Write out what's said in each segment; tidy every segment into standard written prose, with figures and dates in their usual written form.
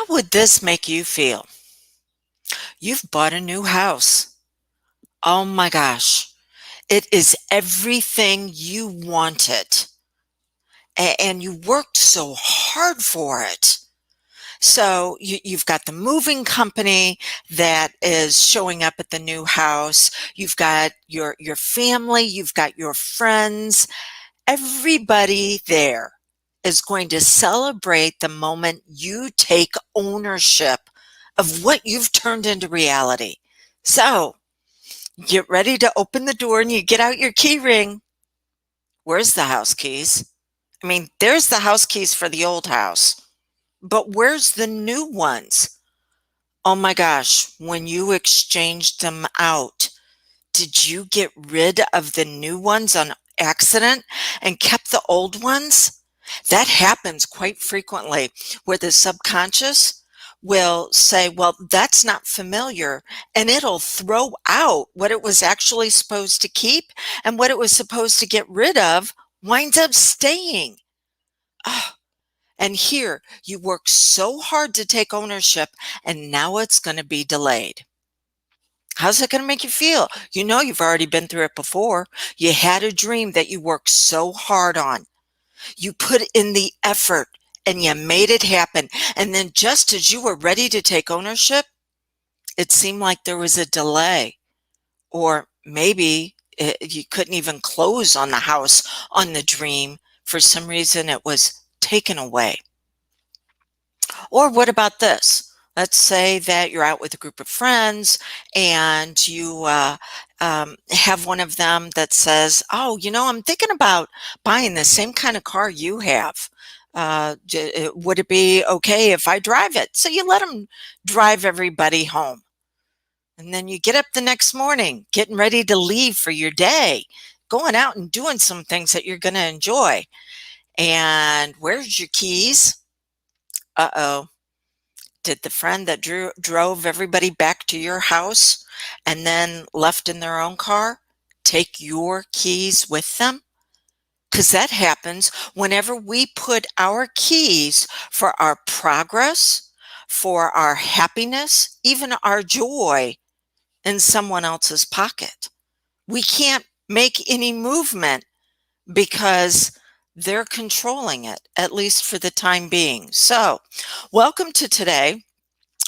would this make you feel? You've bought a new house. Oh my gosh. It is everything you wanted. And you worked so hard for it. So you've got the moving company that is showing up at the new house. You've got your family. You've got your friends. Everybody there is going to celebrate the moment you take ownership of what you've turned into reality. So get ready to open the door and you get out your key ring. Where's the house keys? I mean, there's the house keys for the old house, but where's the new ones? Oh my gosh, when you exchanged them out, did you get rid of the new ones on accident and kept the old ones? That happens quite frequently where the subconscious will say, well, that's not familiar, and it'll throw out what it was actually supposed to keep, and what it was supposed to get rid of winds up staying. Oh, and here you work so hard to take ownership, and now it's going to be delayed. How's that going to make you feel? You know, you've already been through it before. You had a dream that you worked so hard on. You put in the effort and you made it happen. And then just as you were ready to take ownership, it seemed like there was a delay, or maybe you couldn't even close on the house on the dream. For some reason, it was taken away. Or what about this? Let's say that you're out with a group of friends and you have one of them that says, oh, I'm thinking about buying the same kind of car you have. Would it be okay if I drive it? So you let them drive everybody home. And then you get up the next morning, getting ready to leave for your day, going out and doing some things that you're going to enjoy. And where's your keys? Uh-oh. Did the friend that drove everybody back to your house and then left in their own car take your keys with them? Because that happens whenever we put our keys for our progress, for our happiness, even our joy in someone else's pocket. We can't make any movement because they're controlling it, at least for the time being. So, welcome to today,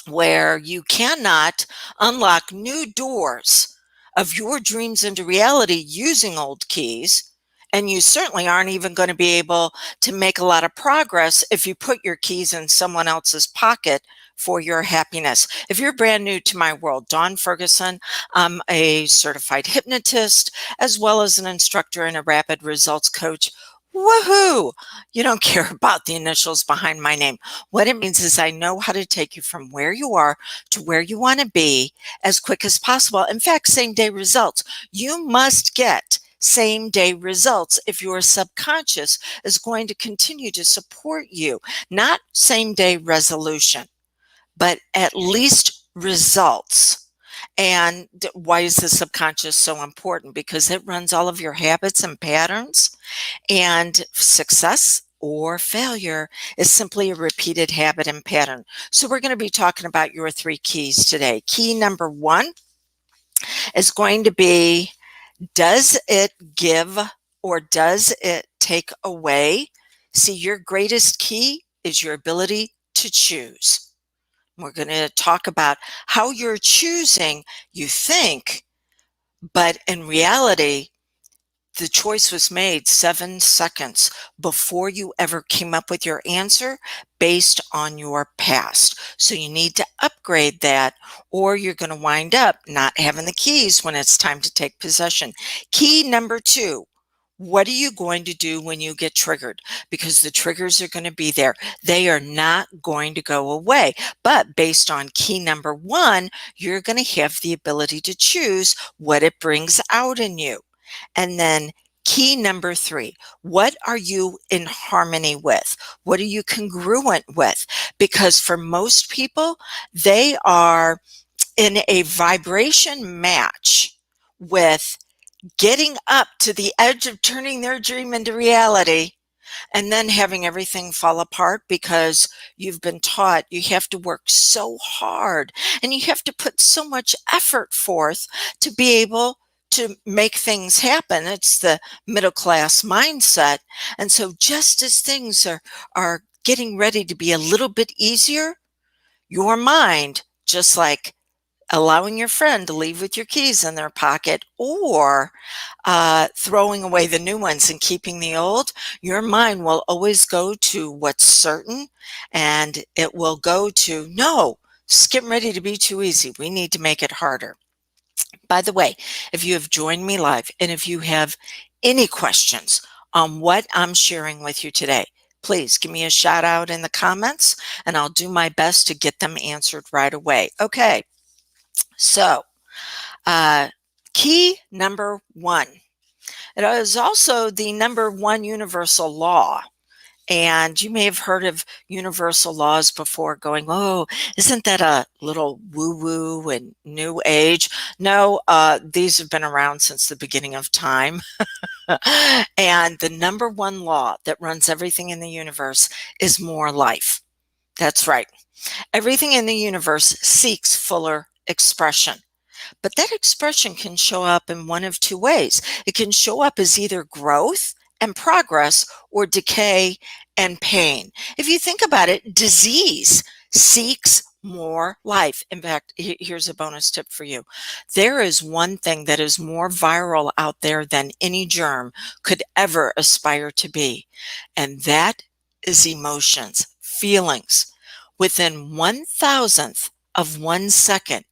where you cannot unlock new doors of your dreams into reality using old keys. And you certainly aren't even going to be able to make a lot of progress if you put your keys in someone else's pocket for your happiness. If you're brand new to my world, Dawn Ferguson, I'm a certified hypnotist, as well as an instructor and a rapid results coach. Woohoo! You don't care about the initials behind my name. What it means is I know how to take you from where you are to where you want to be as quick as possible. In fact, same day results. You must get same day results if your subconscious is going to continue to support you. Not same day resolution, but at least results. And why is the subconscious so important? Because it runs all of your habits and patterns, and success or failure is simply a repeated habit and pattern. So we're going to be talking about your 3 keys today. Key number 1 is going to be, does it give or does it take away? See, your greatest key is your ability to choose. We're going to talk about how you're choosing, you think, but in reality, the choice was made 7 seconds before you ever came up with your answer based on your past. So you need to upgrade that, or you're going to wind up not having the keys when it's time to take possession. Key number 2. What are you going to do when you get triggered? Because the triggers are going to be there. They are not going to go away. But based on key number 1, you're going to have the ability to choose what it brings out in you. And then key number 3, what are you in harmony with? What are you congruent with? Because for most people, they are in a vibration match with getting up to the edge of turning their dream into reality, and then having everything fall apart because you've been taught you have to work so hard and you have to put so much effort forth to be able to make things happen. It's the middle class mindset. And so just as things are getting ready to be a little bit easier, your mind, just like allowing your friend to leave with your keys in their pocket or throwing away the new ones and keeping the old, your mind will always go to what's certain, and it will go to, no, it's getting ready to be too easy. We need to make it harder. By the way, if you have joined me live and if you have any questions on what I'm sharing with you today, please give me a shout out in the comments and I'll do my best to get them answered right away. Okay, so key number one. It is also the number one universal law. And you may have heard of universal laws before going, oh, isn't that a little woo-woo and new age? No, these have been around since the beginning of time. And the number one law that runs everything in the universe is more life. That's right. Everything in the universe seeks fuller expression. But that expression can show up in one of two ways. It can show up as either growth and progress or decay and pain. If you think about it, disease seeks more life. In fact, here's a bonus tip for you. There is one thing that is more viral out there than any germ could ever aspire to be, and that is emotions, feelings. Within 1,000th of 1 second,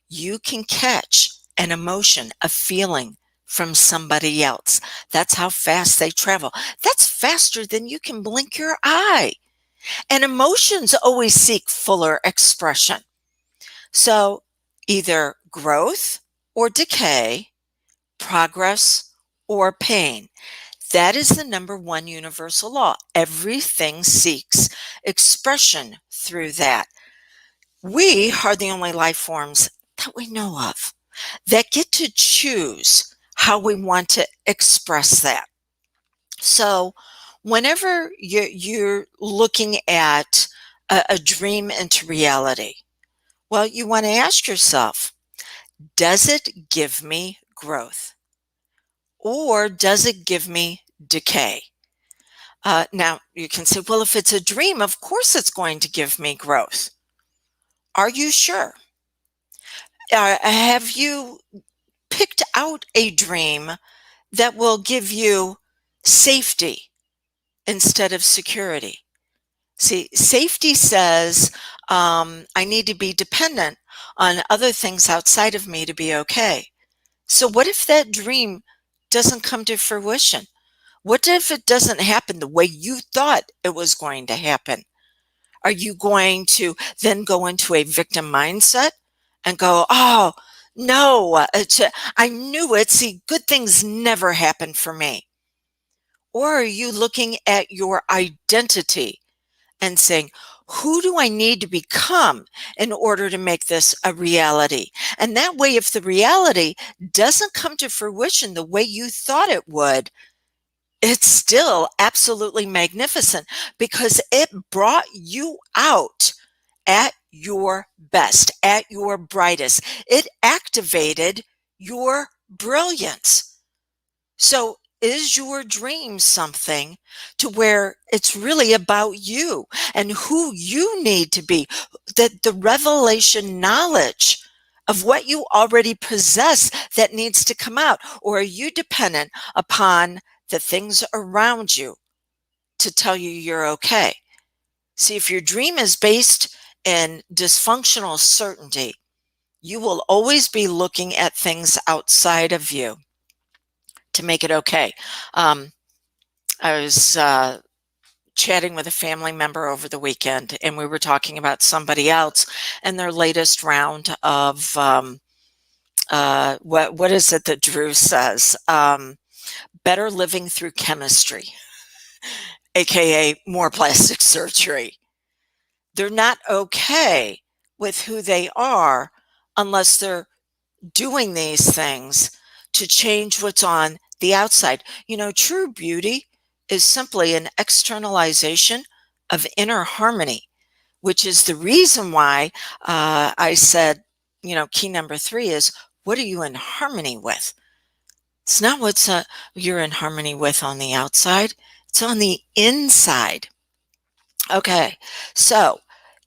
you can catch an emotion, a feeling from somebody else. That's how fast they travel. That's faster than you can blink your eye. And emotions always seek fuller expression. So either growth or decay, progress or pain. That is the number one universal law. Everything seeks expression through that. We are the only life forms that we know of that get to choose how we want to express that. So whenever you're looking at a dream into reality, well, you want to ask yourself, does it give me growth? Or does it give me decay? Now, you can say, well, if it's a dream, of course it's going to give me growth. Are you sure? Have you picked out a dream that will give you safety instead of security? See, safety says I need to be dependent on other things outside of me to be okay. So what if that dream doesn't come to fruition? What if it doesn't happen the way you thought it was going to happen? Are you going to then go into a victim mindset and go, oh, no, I knew it. See, good things never happen for me. Or are you looking at your identity and saying, who do I need to become in order to make this a reality? And that way, if the reality doesn't come to fruition the way you thought it would, it's still absolutely magnificent because it brought you out at your best, at your brightest. It activated your brilliance. So is your dream something to where it's really about you and who you need to be, that the revelation knowledge of what you already possess that needs to come out? Or are you dependent upon the things around you to tell you you're okay? See, if your dream is based in dysfunctional certainty, you will always be looking at things outside of you to make it okay. I was chatting with a family member over the weekend, and we were talking about somebody else and their latest round of what is it that Drew says? Better living through chemistry, aka more plastic surgery. They're not okay with who they are unless they're doing these things to change what's on the outside. You know, true beauty is simply an externalization of inner harmony, which is the reason why I said, key number 3 is, what are you in harmony with? It's not what's you're in harmony with on the outside, it's on the inside. Okay, so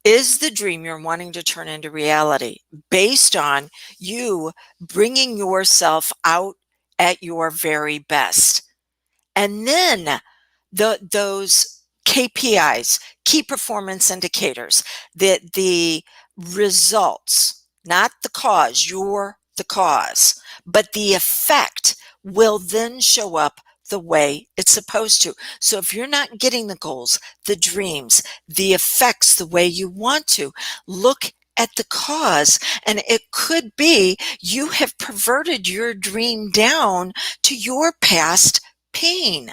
is the dream you're wanting to turn into reality based on you bringing yourself out at your very best? And then those KPIs, key performance indicators, the results, not the cause, you're the cause, but the effect will then show up the way it's supposed to. So if you're not getting the goals, the dreams, the effects the way you want to, look at the cause. And it could be you have perverted your dream down to your past pain,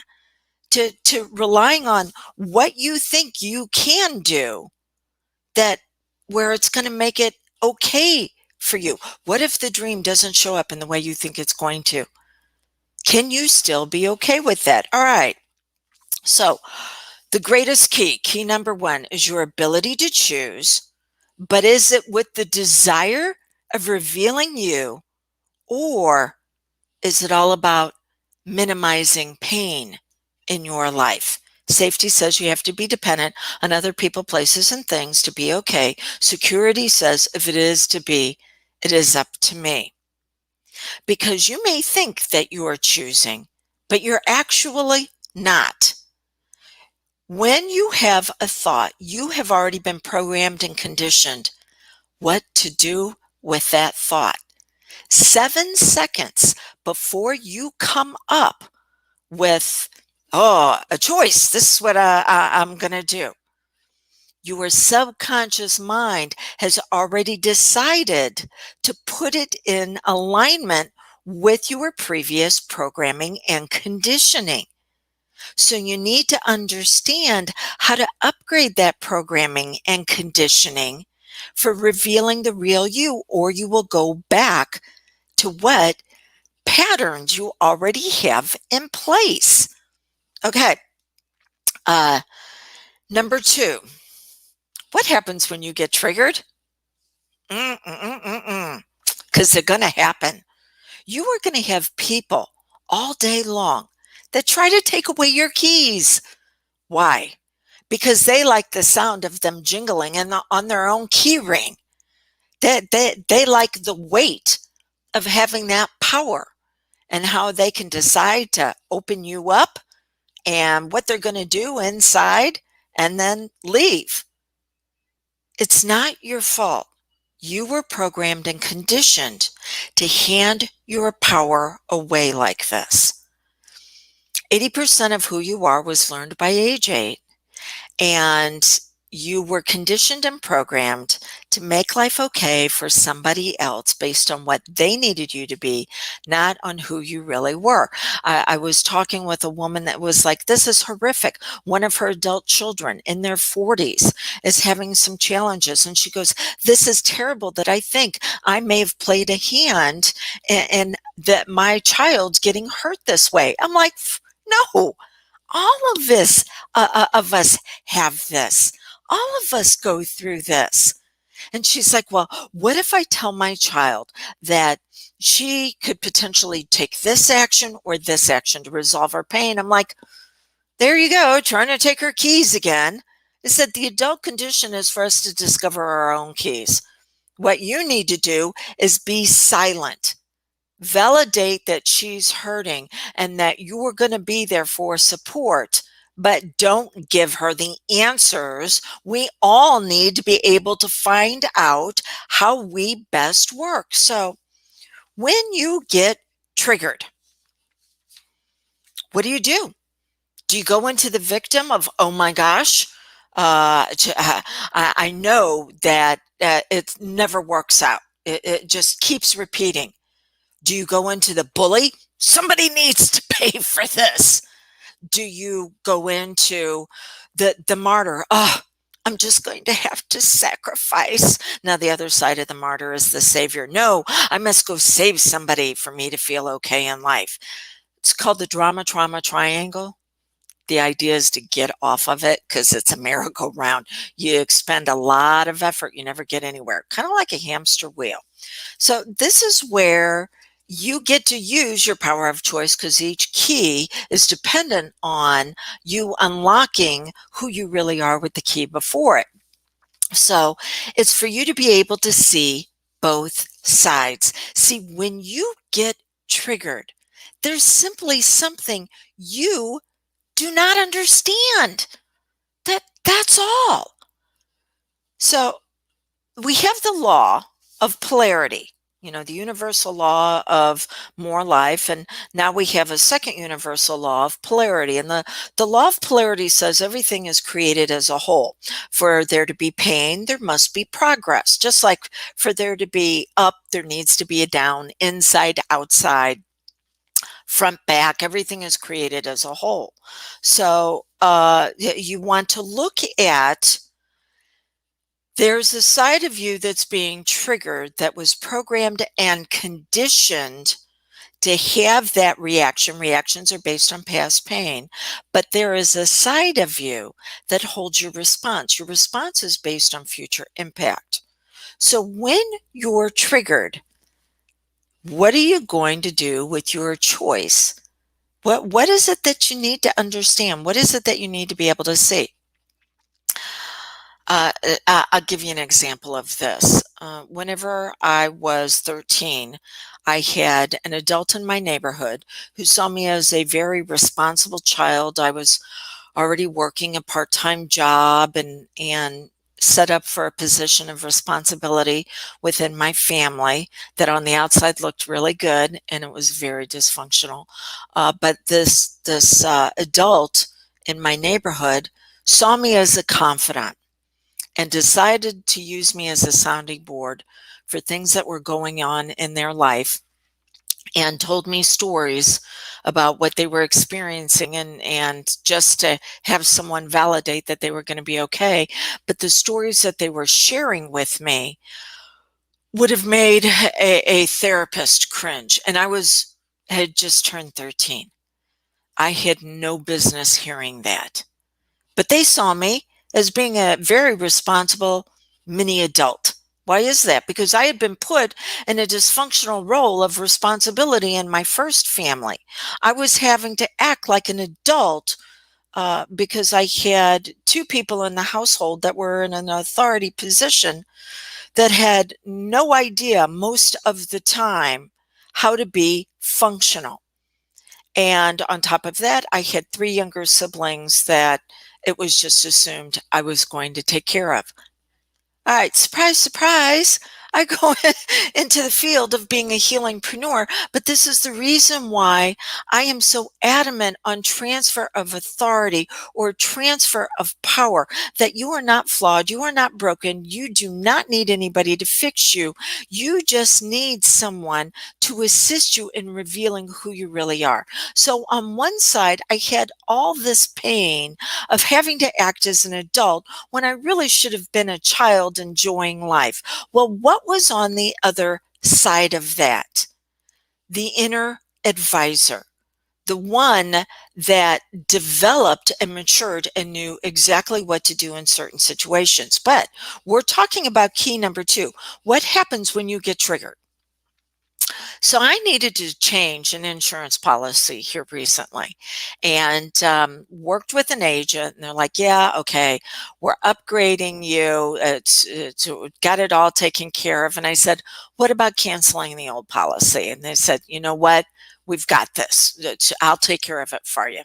to relying on what you think you can do, that where it's going to make it okay for you. What if the dream doesn't show up in the way you think it's going to? Can you still be okay with that? All right. So the greatest key number 1, is your ability to choose, but is it with the desire of revealing you, or is it all about minimizing pain in your life? Safety says you have to be dependent on other people, places, and things to be okay. Security says if it is to be, it is up to me. Because you may think that you are choosing, but you're actually not. When you have a thought, you have already been programmed and conditioned what to do with that thought. 7 seconds before you come up with, a choice, this is what I'm going to do, your subconscious mind has already decided to put it in alignment with your previous programming and conditioning. So you need to understand how to upgrade that programming and conditioning for revealing the real you, or you will go back to what patterns you already have in place. Okay. Number 2, what happens when you get triggered? Because they're going to happen. You are going to have people all day long that try to take away your keys. Why? Because they like the sound of them jingling on their own key ring. They like the weight of having that power, and how they can decide to open you up and what they're going to do inside and then leave. It's not your fault. You were programmed and conditioned to hand your power away like this. 80% of who you are was learned by age 8, and you were conditioned and programmed to make life okay for somebody else based on what they needed you to be, not on who you really were. I was talking with a woman that was like, this is horrific. One of her adult children in their 40s is having some challenges. And she goes, this is terrible that I think I may have played a hand in that my child's getting hurt this way. I'm like, no. All of of us have this. All of us go through this. And she's like, well, what if I tell my child that she could potentially take this action or this action to resolve her pain? I'm like, there you go, trying to take her keys again. I said, the adult condition is for us to discover our own keys. What you need to do is be silent. Validate that she's hurting and that you're going to be there for support, but don't give her the answers. We all need to be able to find out how we best work. So when you get triggered, what do? Do you go into the victim of, oh my gosh, I know that it never works out. It just keeps repeating. Do you go into the bully? Somebody needs to pay for this. Do you go into the martyr? Oh, I'm just going to have to sacrifice. Now the other side of the martyr is the savior. No, I must go save somebody for me to feel okay in life. It's called the drama trauma triangle. The idea is to get off of it because it's a merry-go-round. You expend a lot of effort, you never get anywhere, kind of like a hamster wheel. So this is where you get to use your power of choice because each key is dependent on you unlocking who you really are with the key before it. So it's for you to be able to see both sides. See, when you get triggered, there's simply something you do not understand. That's all. So we have the law of polarity, the universal law of more life. And now we have a second universal law of polarity. And the law of polarity says everything is created as a whole. For there to be pain, there must be progress. Just like for there to be up, there needs to be a down, inside, outside, front, back, everything is created as a whole. So you want to look at, there's a side of you that's being triggered that was programmed and conditioned to have that reaction. Reactions are based on past pain, but there is a side of you that holds your response. Your response is based on future impact. So when you're triggered, what are you going to do with your choice? What is it that you need to understand? What is it that you need to be able to see? I'll give you an example of this. Whenever I was 13, I had an adult in my neighborhood who saw me as a very responsible child. I was already working a part-time job and set up for a position of responsibility within my family that on the outside looked really good, and it was very dysfunctional. But this adult in my neighborhood saw me as a confidant and decided to use me as a sounding board for things that were going on in their life, and told me stories about what they were experiencing, and just to have someone validate that they were going to be okay. But the stories that they were sharing with me would have made a therapist cringe. And had just turned 13. I had no business hearing that. But they saw me as being a very responsible mini adult. Why is that? Because I had been put in a dysfunctional role of responsibility in my first family. I was having to act like an adult because I had two people in the household that were in an authority position that had no idea most of the time how to be functional. And on top of that, I had three younger siblings that it was just assumed I was going to take care of. All right, surprise, surprise. I go into the field of being a healingpreneur, but this is the reason why I am so adamant on transfer of authority or transfer of power, that you are not flawed, you are not broken, you do not need anybody to fix you. You just need someone to assist you in revealing who you really are. So on one side, I had all this pain of having to act as an adult when I really should have been a child enjoying life. Well, what was on the other side of that? The inner advisor, the one that developed and matured and knew exactly what to do in certain situations. But we're talking about key number 2. What happens when you get triggered? So I needed to change an insurance policy here recently, and worked with an agent, and they're like, yeah, okay, we're upgrading you. It's got it all taken care of. And I said, what about canceling the old policy? And they said, you know what? We've got this. I'll take care of it for you.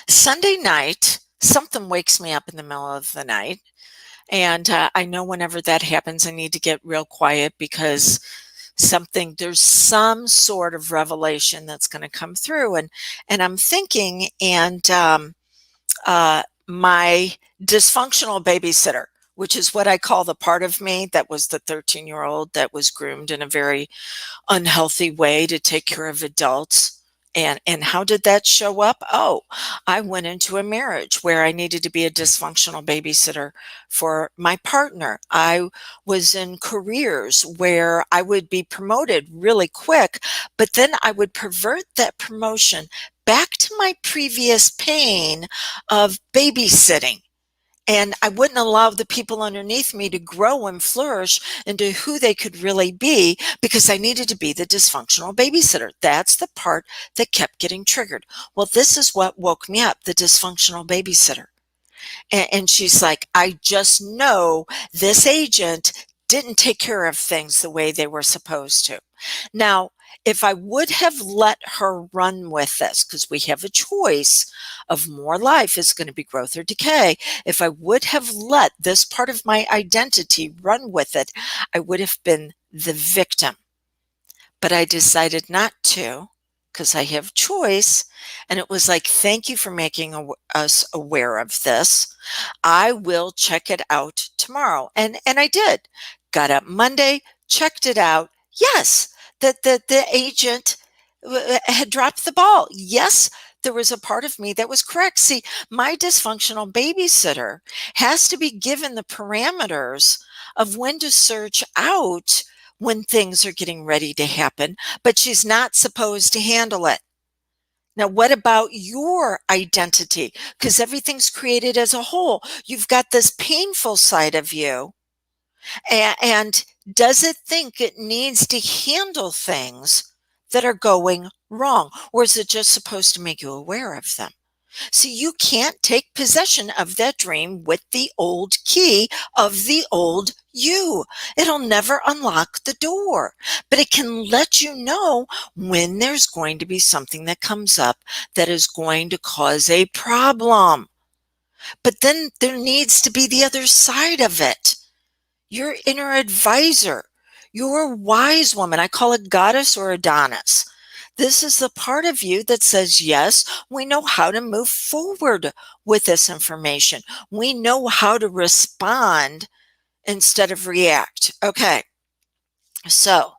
Sunday night, something wakes me up in the middle of the night. And I know whenever that happens, I need to get real quiet because there's some sort of revelation that's going to come through. And I'm thinking, and my dysfunctional babysitter, which is what I call the part of me that was the 13-year-old that was groomed in a very unhealthy way to take care of adults. And how did that show up? Oh, I went into a marriage where I needed to be a dysfunctional babysitter for my partner. I was in careers where I would be promoted really quick, but then I would pervert that promotion back to my previous pain of babysitting. And I wouldn't allow the people underneath me to grow and flourish into who they could really be because I needed to be the dysfunctional babysitter. That's the part that kept getting triggered. Well, this is what woke me up, the dysfunctional babysitter. And she's like, I just know this agent didn't take care of things the way they were supposed to. Now, if I would have let her run with this, because we have a choice of more life is going to be growth or decay. If I would have let this part of my identity run with it, I would have been the victim. But I decided not to because I have choice. And it was like, thank you for making us aware of this. I will check it out tomorrow. And I did. Got up Monday, checked it out. Yes, the agent had dropped the ball. Yes, there was a part of me that was correct. See, my dysfunctional babysitter has to be given the parameters of when to search out when things are getting ready to happen, but she's not supposed to handle it. Now, what about your identity? Because everything's created as a whole. You've got this painful side of you. And does it think it needs to handle things that are going wrong? Or is it just supposed to make you aware of them? So you can't take possession of that dream with the old key of the old you. It'll never unlock the door, but it can let you know when there's going to be something that comes up that is going to cause a problem. But then there needs to be the other side of it. Your inner advisor, your wise woman. I call it goddess or Adonis. This is the part of you that says, yes, we know how to move forward with this information. We know how to respond instead of react. Okay. So,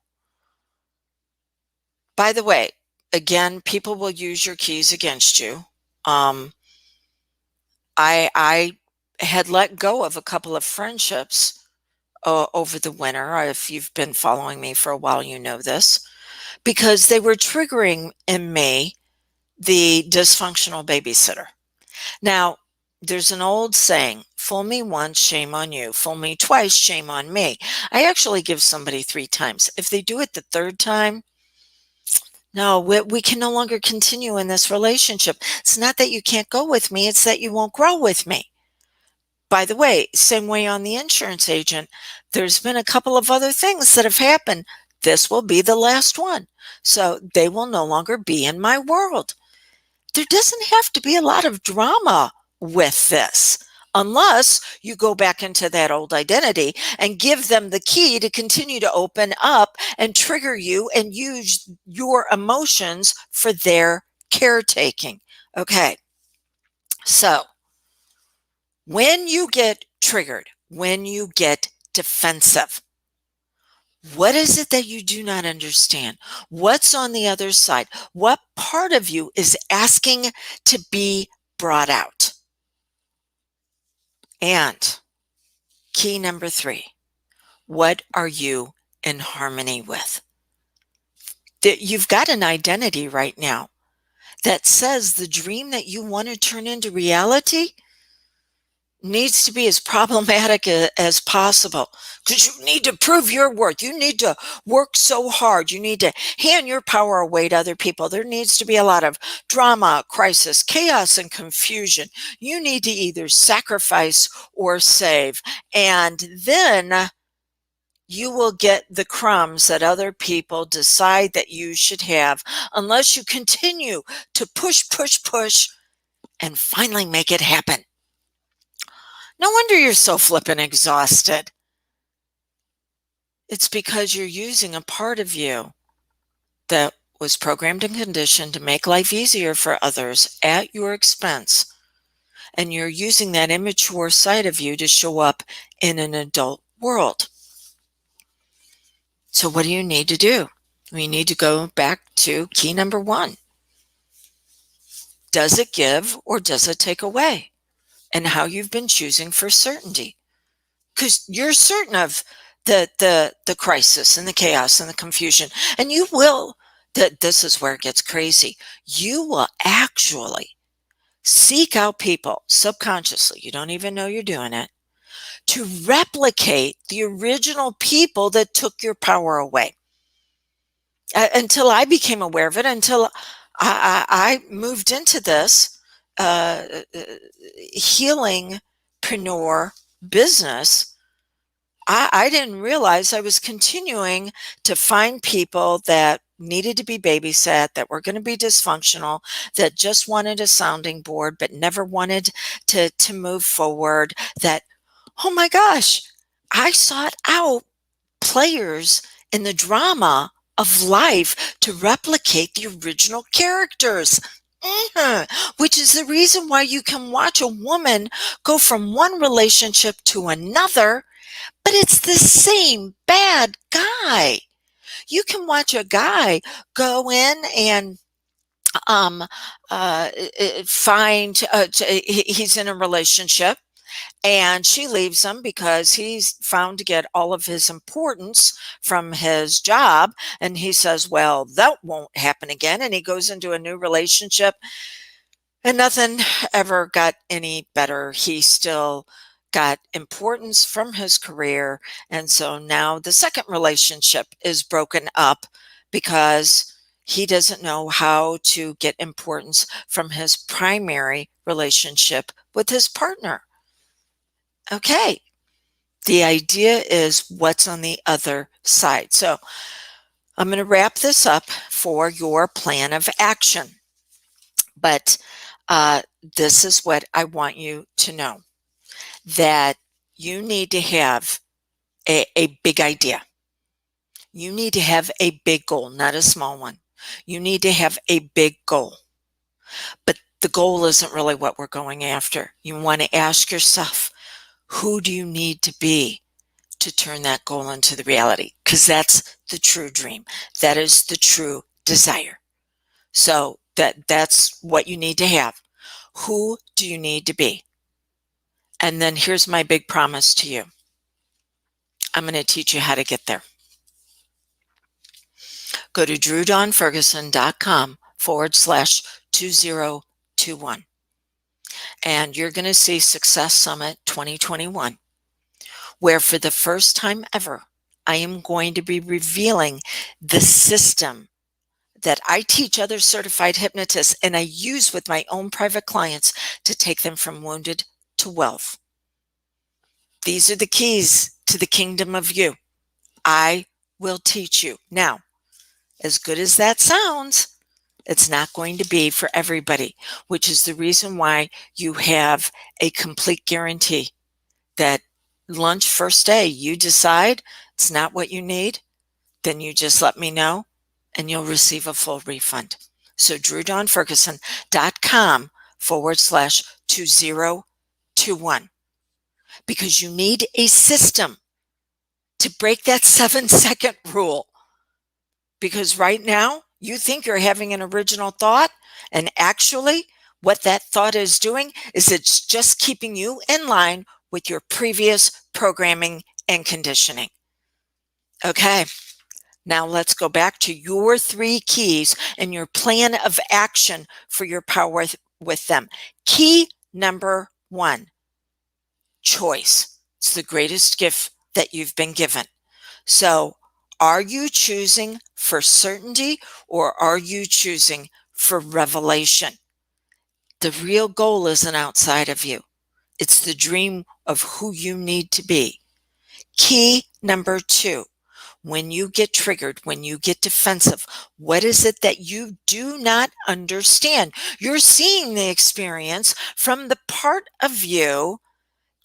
by the way, again, people will use your keys against you. I had let go of a couple of friendships over the winter. If you've been following me for a while, you know this, because they were triggering in me the dysfunctional babysitter. Now, there's an old saying, fool me once, shame on you. Fool me twice, shame on me. I actually give somebody 3 times. If they do it the 3rd time, no, we can no longer continue in this relationship. It's not that you can't go with me, it's that you won't grow with me. By the way, same way on the insurance agent, there's been a couple of other things that have happened. This will be the last one. So they will no longer be in my world. There doesn't have to be a lot of drama with this unless you go back into that old identity and give them the key to continue to open up and trigger you and use your emotions for their caretaking. Okay. So when you get triggered, when you get defensive, what is it that you do not understand? What's on the other side? What part of you is asking to be brought out? And key number 3, what are you in harmony with? You've got an identity right now that says the dream that you want to turn into reality needs to be as problematic as possible because you need to prove your worth. You need to work so hard. You need to hand your power away to other people. There needs to be a lot of drama, crisis, chaos, and confusion. You need to either sacrifice or save. And then you will get the crumbs that other people decide that you should have unless you continue to push, push, push, and finally make it happen. No wonder you're so flippin' exhausted. It's because you're using a part of you that was programmed and conditioned to make life easier for others at your expense. And you're using that immature side of you to show up in an adult world. So what do you need to do? We need to go back to key number 1. Does it give or does it take away? And how you've been choosing for certainty. Because you're certain of the crisis and the chaos and the confusion. And you will This is where it gets crazy. You will actually seek out people subconsciously, you don't even know you're doing it, to replicate the original people that took your power away. Until I became aware of it, until I moved into this uh, uh, healingpreneur business, I didn't realize I was continuing to find people that needed to be babysat, that were going to be dysfunctional, that just wanted a sounding board, but never wanted to move forward. That, oh my gosh, I sought out players in the drama of life to replicate the original characters. Which is the reason why you can watch a woman go from one relationship to another, but it's the same bad guy. You can watch a guy go in and um, find he's in a relationship, and she leaves him because he's found to get all of his importance from his job. And he says, well, that won't happen again. And he goes into a new relationship, and nothing ever got any better. He still got importance from his career. And so now the second relationship is broken up because he doesn't know how to get importance from his primary relationship with his partner. Okay. The idea is what's on the other side. So I'm going to wrap this up for your plan of action. But this is what I want you to know, that you need to have a big idea. You need to have a big goal, not a small one. You need to have a big goal. But the goal isn't really what we're going after. You want to ask yourself, who do you need to be to turn that goal into the reality? Because that's the true dream. That is the true desire. So that's what you need to have. Who do you need to be? And then here's my big promise to you. I'm going to teach you how to get there. Go to drewdawnferguson.com/2021. And you're going to see Success Summit 2021, where for the first time ever, I am going to be revealing the system that I teach other certified hypnotists and I use with my own private clients to take them from wounded to wealth. These are the keys to the kingdom of you. I will teach you. Now, as good as that sounds, it's not going to be for everybody, which is the reason why you have a complete guarantee that lunch first day, you decide it's not what you need, then you just let me know and you'll receive a full refund. So drewdawnferguson.com/2021, because you need a system to break that 7-second rule. Because right now you think you're having an original thought, and actually what that thought is doing is it's just keeping you in line with your previous programming and conditioning. Okay. Now let's go back to your 3 keys and your plan of action for your power with them. Key number 1, choice. It's the greatest gift that you've been given. So are you choosing for certainty, or are you choosing for revelation? The real goal isn't outside of you. It's the dream of who you need to be. Key number 2, when you get triggered, when you get defensive, what is it that you do not understand? You're seeing the experience from the part of you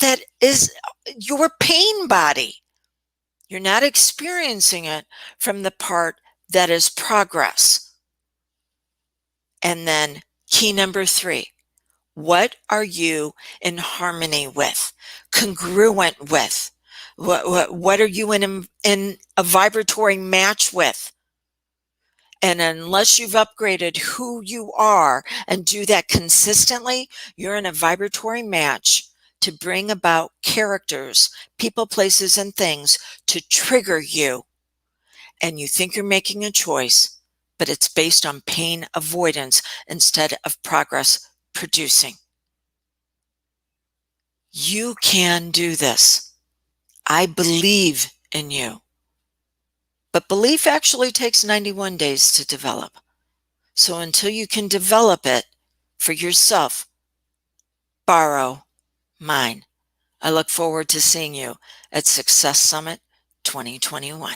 that is your pain body. You're not experiencing it from the part that is progress. And then key number 3, what are you in harmony with, congruent with? What are you in a vibratory match with? And unless you've upgraded who you are and do that consistently, you're in a vibratory match to bring about characters, people, places, and things to trigger you. And you think you're making a choice, but it's based on pain avoidance instead of progress producing. You can do this. I believe in you. But belief actually takes 91 days to develop. So until you can develop it for yourself, borrow mine. I look forward to seeing you at Success Summit 2021.